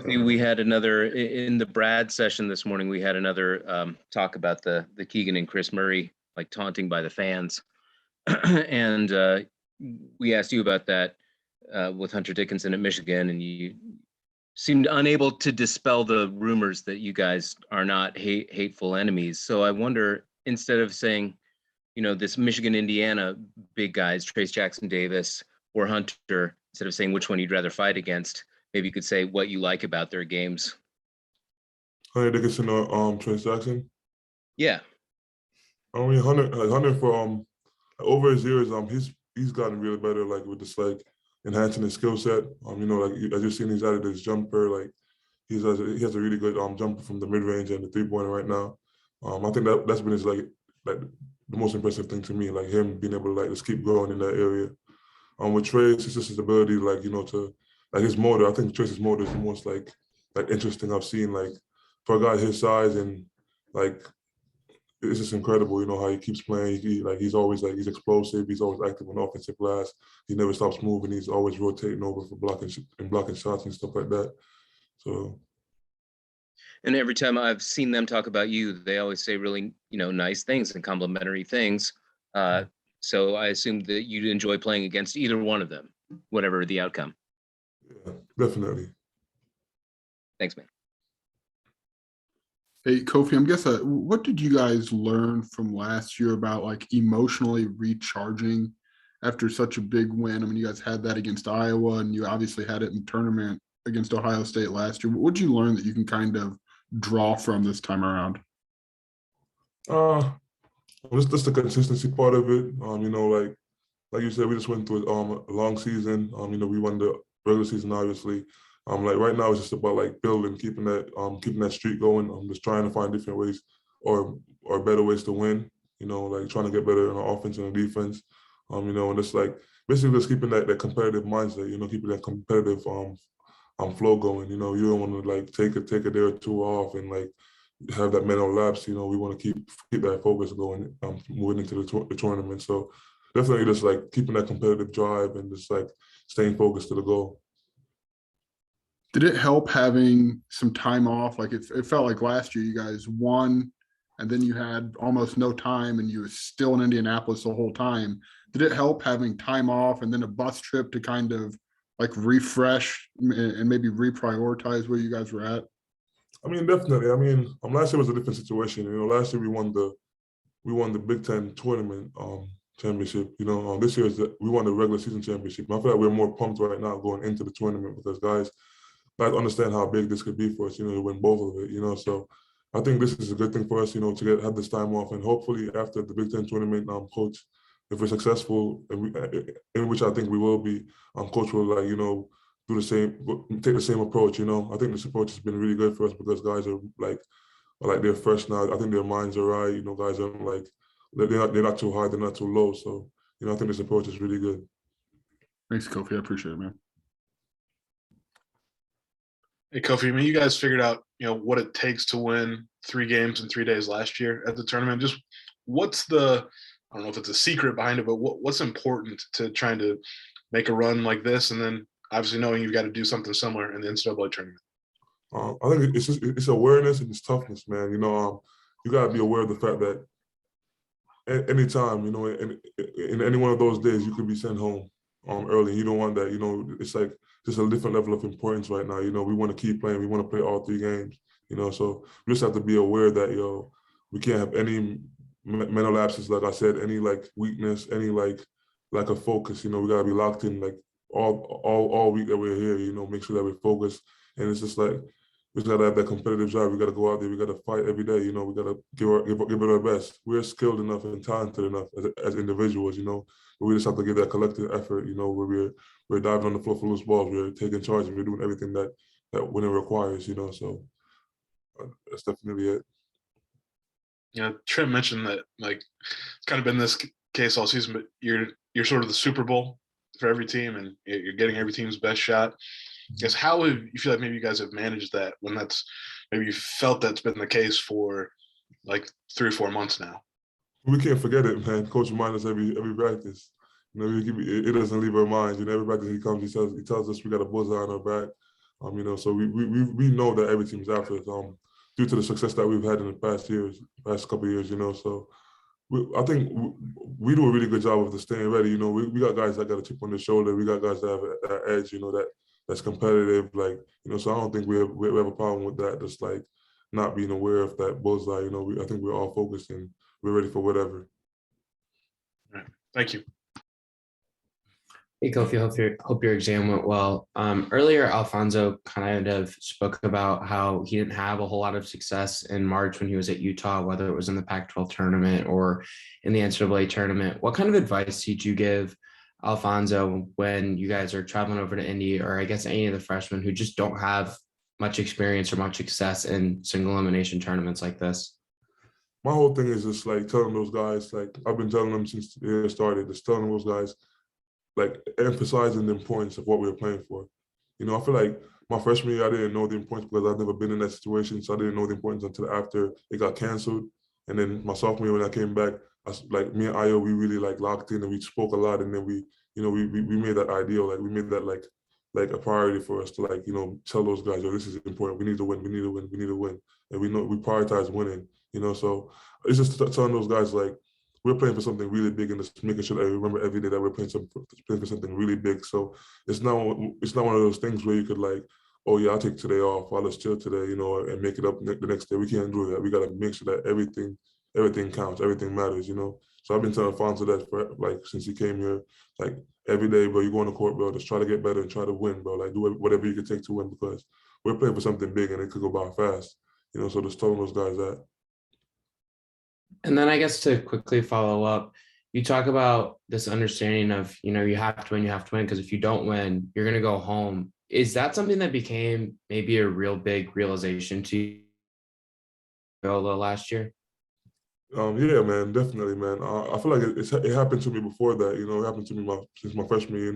We had another in the Brad session this morning. We had another talk about the Keegan and Chris Murray like taunting by the fans, and we asked you about that with Hunter Dickinson at Michigan, and you seemed unable to dispel the rumors that you guys are not hateful enemies. So I wonder, instead of saying, you know, this Michigan, Indiana big guys, Trace Jackson Davis or Hunter, instead of saying which one you'd rather fight against, maybe you could say what you like about their games. Hunter Dickinson or Trace Jackson? Yeah. I mean, Hunter for over his years, he's gotten really better, like with this like enhancing his skill set. You know, like as you've seen, he's added his jumper. Like he has a really good jumper from the mid range and the 3-pointer right now. I think that's been his like the most impressive thing to me, like him being able to like just keep growing in that area. With Trace, it's just his ability, like, you know, to like his motor. I think Trace's motor is the most like interesting I've seen, like for a guy his size, and like it's just incredible, you know, how he keeps playing. He's always like, he's explosive. He's always active on the offensive glass. He never stops moving. He's always rotating over for blocking shots and stuff like that. So. And every time I've seen them talk about you, they always say really, you know, nice things and complimentary things. So I assume that you'd enjoy playing against either one of them, whatever the outcome. Yeah, definitely. Thanks, man. Hey, Kofi, I'm guessing, what did you guys learn from last year about like emotionally recharging after such a big win? I mean, you guys had that against Iowa, and you obviously had it in tournament against Ohio State last year. What did you learn that you can kind of draw from this time around? Just the consistency part of it. You know, like you said, we just went through a long season. You know, we won the regular season, obviously. Like right now, it's just about like building, keeping that streak going. Just trying to find different ways or better ways to win. You know, like trying to get better on offense and defense. You know, and just like basically just keeping that competitive mindset. You know, keeping that competitive flow going. You know, you don't want to like take a day or two off and like have that mental lapse. You know, we want to keep that focus going, moving into the tournament. So definitely just like keeping that competitive drive and just like staying focused to the goal. Did it help having some time off? Like it felt like last year you guys won and then you had almost no time and you were still in Indianapolis the whole time. Did it help having time off and then a bus trip to kind of like refresh and maybe reprioritize where you guys were at? I mean, definitely. I mean, last year was a different situation. You know, last year we won the Big Ten tournament championship. You know, this year we won the regular season championship. And I feel like we're more pumped right now going into the tournament because guys understand how big this could be for us, you know, to win both of it, you know. So I think this is a good thing for us, you know, to have this time off. And hopefully after the Big Ten tournament, coach, if we're successful, in which I think we will be, coach will like, you know, take the same approach, you know. I think this approach has been really good for us because guys are they're fresh now. I think their minds are right, you know, guys are like, they're not too high, they're not too low. So, you know, I think this approach is really good. Thanks, Kofi. I appreciate it, man. Hey, Kofi, I mean, you guys figured out, you know, what it takes to win 3 games in 3 days last year at the tournament. Just what's I don't know if it's a secret behind it, but what's important to trying to make a run like this? And then obviously knowing you've got to do something similar in the NCAA tournament. I think it's awareness and it's toughness, man. You know, you got to be aware of the fact that anytime, you know, in any one of those days, you could be sent home early. You don't want that. You know, it's like just a different level of importance right now. You know, we want to keep playing. We want to play all 3 games. You know, so we just have to be aware that we can't have any mental lapses, like I said, any like weakness, any like lack of focus. You know, we gotta be locked in like all week that we're here. You know, make sure that we're focused. And it's just like we just gotta have that competitive drive. We gotta go out there. We gotta fight every day. You know, we gotta give it our best. We're skilled enough and talented enough as individuals. You know, but we just have to give that collective effort. You know, where we're diving on the floor for loose balls. We're taking charge. We're doing everything that winning requires. You know, so that's definitely it. You know, Trent mentioned that like it's kind of been this case all season, but you're sort of the Super Bowl for every team, and you're getting every team's best shot. I guess how have you feel like maybe you guys have managed that when that's maybe you felt that's been the case for like 3 or 4 months now? We can't forget it, man. Coach reminds us every practice. You know, it doesn't leave our minds. You know, every practice he comes, he tells us we got a bullseye on our back. So we know that every team's after us, due to the success that we've had in the past couple of years, So I think we do a really good job of the staying ready. We got guys that got a chip on their shoulder. We got guys that have that edge, that's competitive. So I don't think we have a problem with that. Just like not being aware of that bullseye. I think we're all focused and we're ready for whatever. All right. Thank you. Hey, Kofi, hope your exam went well. Earlier, Alfonso kind of spoke about how he didn't have a whole lot of success in March when he was at Utah, whether it was in the Pac-12 tournament or in the NCAA tournament. What kind of advice did you give Alfonso when you guys are traveling over to Indy, or I guess any of the freshmen who just don't have much experience or much success in single elimination tournaments like this? My whole thing is just like telling those guys, like I've been telling them since the year started, just telling those guys, like emphasizing the importance of what we were playing for. I feel like my freshman year, I didn't know the importance because I've never been in that situation. So I didn't know the importance until after it got canceled. And then my sophomore year when I came back, like me and Ayo, we really like locked in and we spoke a lot. And then we made that ideal, like we made that like a priority for us to tell those guys, this is important. We need to win. We need to win. We need to win. And we know we prioritize winning. So it's just telling those guys like, we're playing for something really big and just making sure that we remember every day that we're playing for something really big. So it's not one of those things where you could like, oh yeah, I'll take today off, I'll just chill today, and make it up the next day. We can't do that. We got to make sure that everything counts, everything matters, So I've been telling Fonzo that for like since he came here, like every day, bro, you go on the court, bro, just try to get better and try to win, bro. Like do whatever you can take to win because we're playing for something big and it could go by fast, So just telling those guys that. And then I guess to quickly follow up, you talk about this understanding of, you have to win, because if you don't win, you're going to go home. Is that something that became maybe a real big realization to you last year? Yeah, man, definitely, man. I feel like it happened to me before that, it happened to me since my freshman year,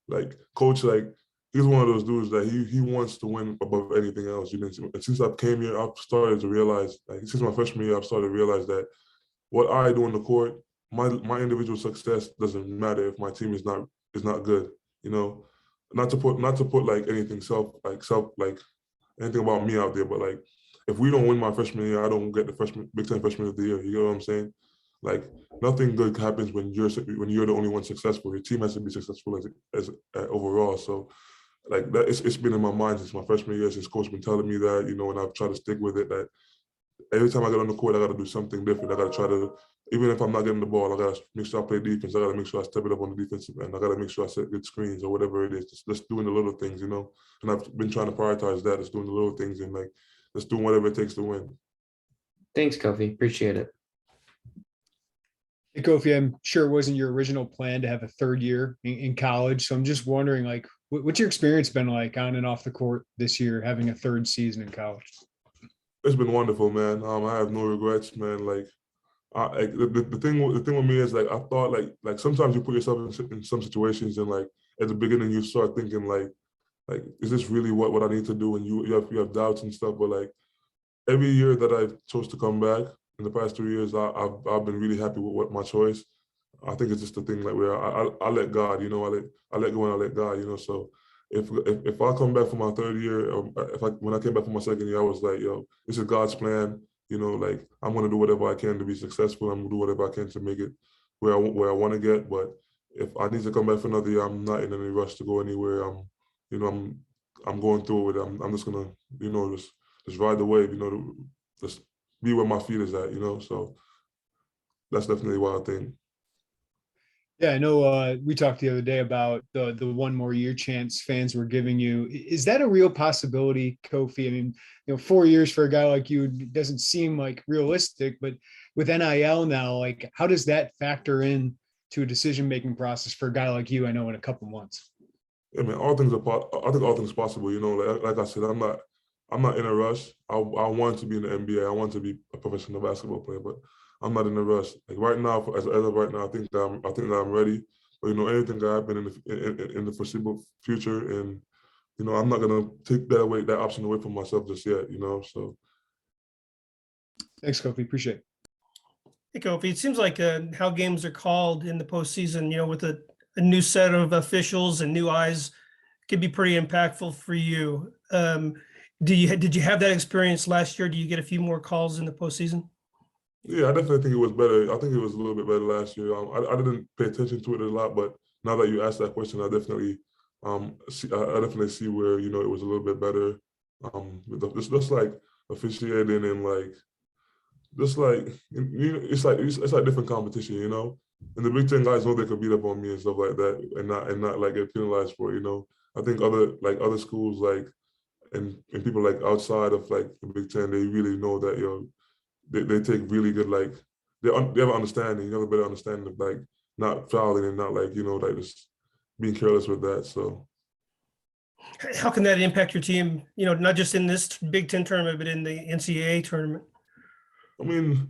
like coach, like he's one of those dudes that he wants to win above anything else. And since I came here, I've started to realize, like since my freshman year, I've started to realize that what I do on the court, my individual success doesn't matter if my team is not good. Not to put like anything like anything about me out there, but like if we don't win my freshman year, I don't get the Big Ten Freshman of the Year. You know what I'm saying? Like nothing good happens when you're the only one successful. Your team has to be successful as overall. So like that, it's been in my mind since my freshman year, since coach been telling me that, and I've tried to stick with it. That every time I get on the court, I got to do something different. I got to try to, even if I'm not getting the ball, I got to make sure I play defense. I got to make sure I step it up on the defensive end. I got to make sure I set good screens or whatever it is. Just doing the little things, And I've been trying to prioritize that, just doing the little things and like just doing whatever it takes to win. Thanks, Kofi. Appreciate it. Hey, Kofi, I'm sure it wasn't your original plan to have a third year in college. So I'm just wondering, like, what's your experience been like on and off the court this year, having a third season in college? It's been wonderful, man. I have no regrets, man. Like, the thing with me is like I thought like sometimes you put yourself in some situations and like at the beginning you start thinking like is this really what I need to do? And you have doubts and stuff. But like every year that I chose to come back in the past 3 years, I've been really happy with my choice. I think it's just the thing like where I let God, I let go and I let God, So if I come back for my third year, when I came back for my second year, I was like, yo, this is God's plan. Like I'm gonna do whatever I can to be successful. I'm gonna do whatever I can to make it where I want to get. But if I need to come back for another year, I'm not in any rush to go anywhere. I'm going through it. I'm just gonna, just ride the wave. Just be where my feet is at. So that's definitely what I think. Yeah, I know we talked the other day about the one more year chance fans were giving you. Is that a real possibility, Kofi? I mean, 4 years for a guy like you doesn't seem like realistic, but with NIL now, like how does that factor in to a decision-making process for a guy like you, I know in a couple months? Yeah, man, I think all things possible, like I said, I'm not in a rush. I want to be in the NBA. I want to be a professional basketball player, but I'm not in a rush. Like right now, as of right now, I think that I'm ready. But anything can happen in the foreseeable future, and I'm not gonna take that option away from myself just yet. So. Thanks, Kofi. Appreciate it. Hey, Kofi, it seems like how games are called in the postseason, with a new set of officials and new eyes could be pretty impactful for you. Did you have that experience last year? Do you get a few more calls in the postseason? Yeah, I definitely think it was better. I think it was a little bit better last year. I didn't pay attention to it a lot, but now that you asked that question, I definitely I definitely see where it was a little bit better. Just like officiating and like just like it's like different competition, And the Big Ten guys know they could beat up on me and stuff like that, and not like get penalized for it. I think other schools and people like outside of like the Big Ten, they really know that they take really good they have an understanding, a better understanding of like not fouling and not like just being careless with that. So how can that impact your team? Not just in this Big Ten tournament, but in the NCAA tournament. I mean,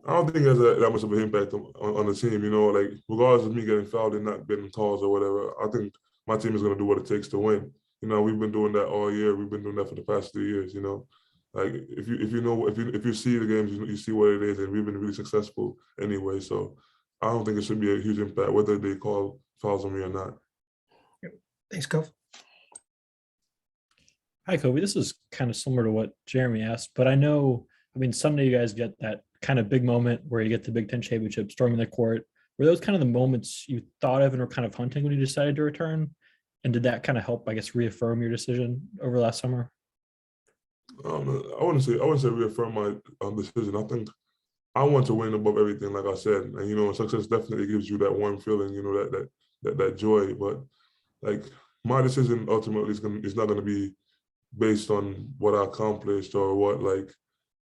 I don't think it has that much of an impact on the team. Like regardless of me getting fouled and not getting calls or whatever, I think my team is going to do what it takes to win. We've been doing that all year. We've been doing that for the past 3 years. Like if you see the games, you see what it is, and we've been really successful anyway. So I don't think it should be a huge impact whether they call fouls on me or not. Thanks, Kofi. Hi, Kobe. This is kind of similar to what Jeremy asked, but I mean, someday you guys get that kind of big moment where you get the Big Ten championship, storming the court. Were those kind of the moments you thought of and were kind of hunting when you decided to return? And did that kind of help, I guess, reaffirm your decision over last summer? I wouldn't say reaffirm my decision. I think I want to win above everything, like I said. And success definitely gives you that warm feeling, that joy. But like my decision ultimately is not going to be based on what I accomplished or what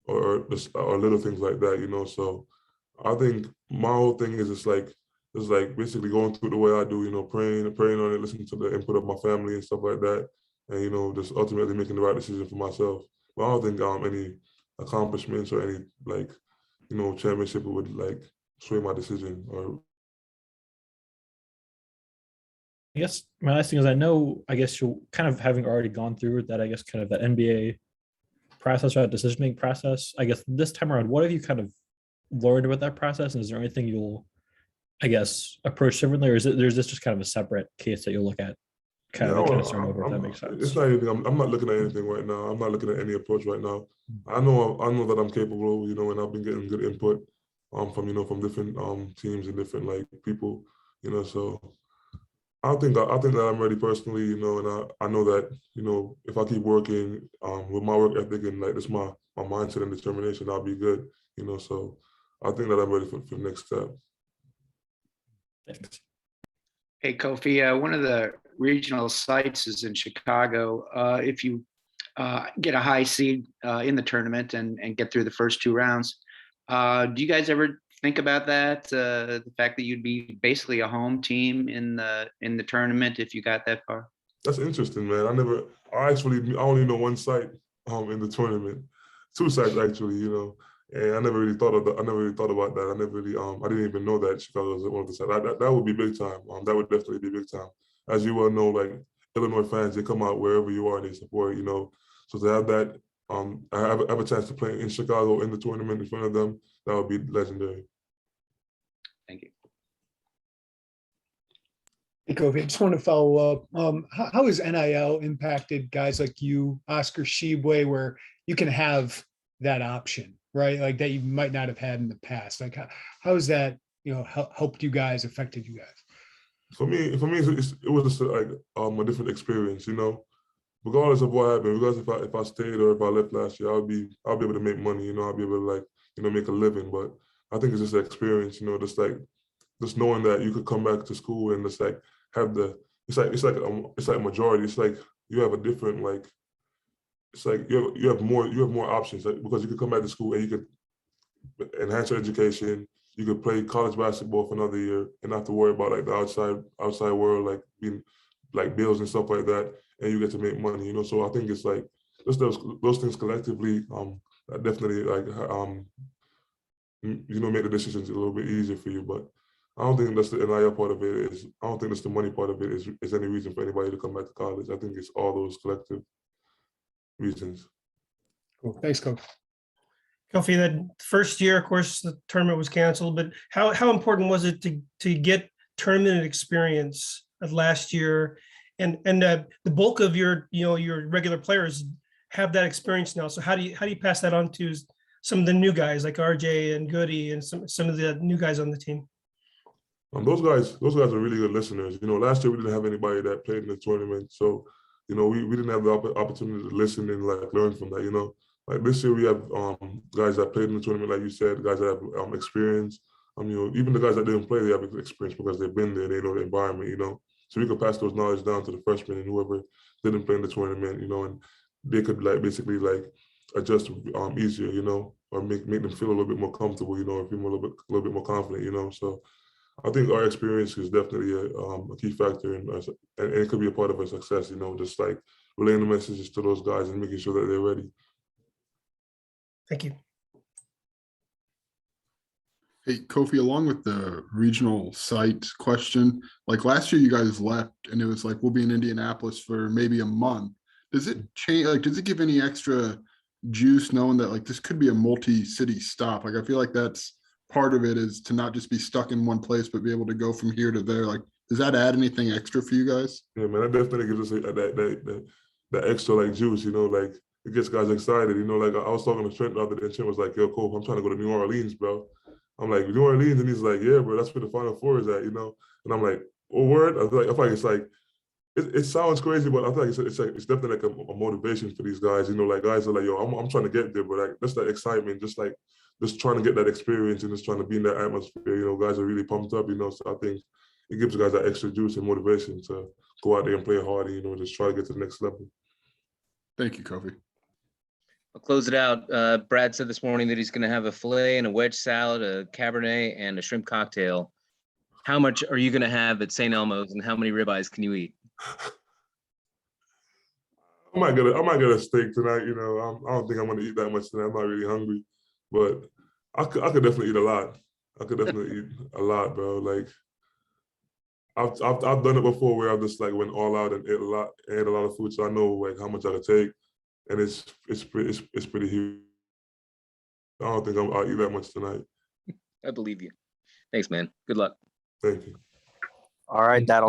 or little things like that. So I think my whole thing is just like basically going through the way I do, praying on it, listening to the input of my family and stuff like that, and just ultimately making the right decision for myself. But I don't think any accomplishments or any championship would sway my decision. Or I guess my last thing is I guess you're kind of having already gone through that, I guess kind of that NBA process or that decision-making process. I guess this time around, what have you kind of learned about that process? And is there anything you'll, I guess, approach differently, or there's this just kind of a separate case that you'll look at kind of start over, if that makes sense? It's not anything. I'm not looking at anything right now. I'm not looking at any approach right now. I know that I'm capable, and I've been getting good input from different teams and different people, So I think that I'm ready personally, and I know that, if I keep working with my work ethic and this my mindset and determination, I'll be good, So I think that I'm ready for the next step. Thanks. Hey, Kofi, one of the regional sites is in Chicago. If you get a high seed in the tournament and get through the first 2 rounds, do you guys ever think about that? The fact that you'd be basically a home team in the tournament if you got that far? That's interesting, man. I only know one site in the tournament, 2 sites actually, and I never really thought about that. I didn't even know that Chicago was one of the sites. That would be big time. That would definitely be big time. As you well know, Illinois fans, they come out wherever you are and they support, So to have that, I have a chance to play in Chicago in the tournament in front of them, that would be legendary. Thank you. Hey, Kofi, I just want to follow up. How has NIL impacted guys like you, Oscar Tshiebwe, where you can have that option, right? Like that you might not have had in the past. How has that, helped you guys, affected you guys? For me, it was just a different experience, Regardless of what happened, regardless if I stayed or if I left last year, I'll be able to make money, I'll be able to make a living. But I think it's just an experience, just knowing that you could come back to school and just have it's like a majority. It's like you have a different it's like you have more options because you could come back to school and you could enhance your education. You could play college basketball for another year and not have to worry about the outside world, being bills and stuff like that, and you get to make money, So I think it's just those things collectively that definitely make the decisions a little bit easier for you. But I don't think that's the NIL part of it. I don't think that's the money part of it is any reason for anybody to come back to college. I think it's all those collective reasons. Cool. Thanks, Coach. Kofi, that first year, of course, the tournament was canceled, but how important was it to get tournament experience last year and the bulk of your your regular players have that experience now. So how do you pass that on to some of the new guys like RJ and Goody and some of the new guys on the team? Those guys are really good listeners. Last year we didn't have anybody that played in the tournament, so we didn't have the opportunity to listen and like learn from that. Like this year we have guys that played in the tournament, like you said, guys that have experience. Even the guys that didn't play, they have experience because they've been there, they know the environment. So we could pass those knowledge down to the freshmen and whoever didn't play in the tournament. And they could basically adjust easier. Or make them feel a little bit more comfortable. Or feel a little bit more confident. So I think our experience is definitely a key factor, and it could be a part of our success. Just like relaying the messages to those guys and making sure that they're ready. Thank you. Hey, Kofi, along with the regional site question, like last year you guys left and it was like, we'll be in Indianapolis for maybe a month. Does it change? Like, does it give any extra juice knowing that like this could be a multi-city stop? Like, I feel like that's part of it, is to not just be stuck in one place, but be able to go from here to there. Like, does that add anything extra for you guys? Yeah, man, that definitely gives us that extra like juice, like it gets guys excited, like I was talking to Trent the other day, and Trent was like, yo, Cole, I'm trying to go to New Orleans, bro. I'm like, New Orleans? And he's like, yeah, bro, that's where the Final Four is at, And I'm like, oh, word? I feel like it's like, it sounds crazy, but I feel like it's definitely like a motivation for these guys, like guys are like, yo, I'm trying to get there, but like, that's that excitement, just trying to get that experience and just trying to be in that atmosphere, guys are really pumped up, so I think it gives guys that extra juice and motivation to go out there and play hard and, just try to get to the next level. Thank you, Kofi. I'll close it out. Brad said this morning that he's going to have a filet and a wedge salad, a Cabernet, and a shrimp cocktail. How much are you going to have at St. Elmo's, and how many ribeyes can you eat? I might get a steak tonight. I don't think I'm going to eat that much tonight. I'm not really hungry, but I could definitely eat a lot. I could definitely eat a lot, bro. Like I've done it before where I just like went all out and ate a lot of food, so I know like how much I could take, and it's pretty huge. I don't think I'll eat that much tonight. I believe you. Thanks, man. Good luck. Thank you. All right, that'll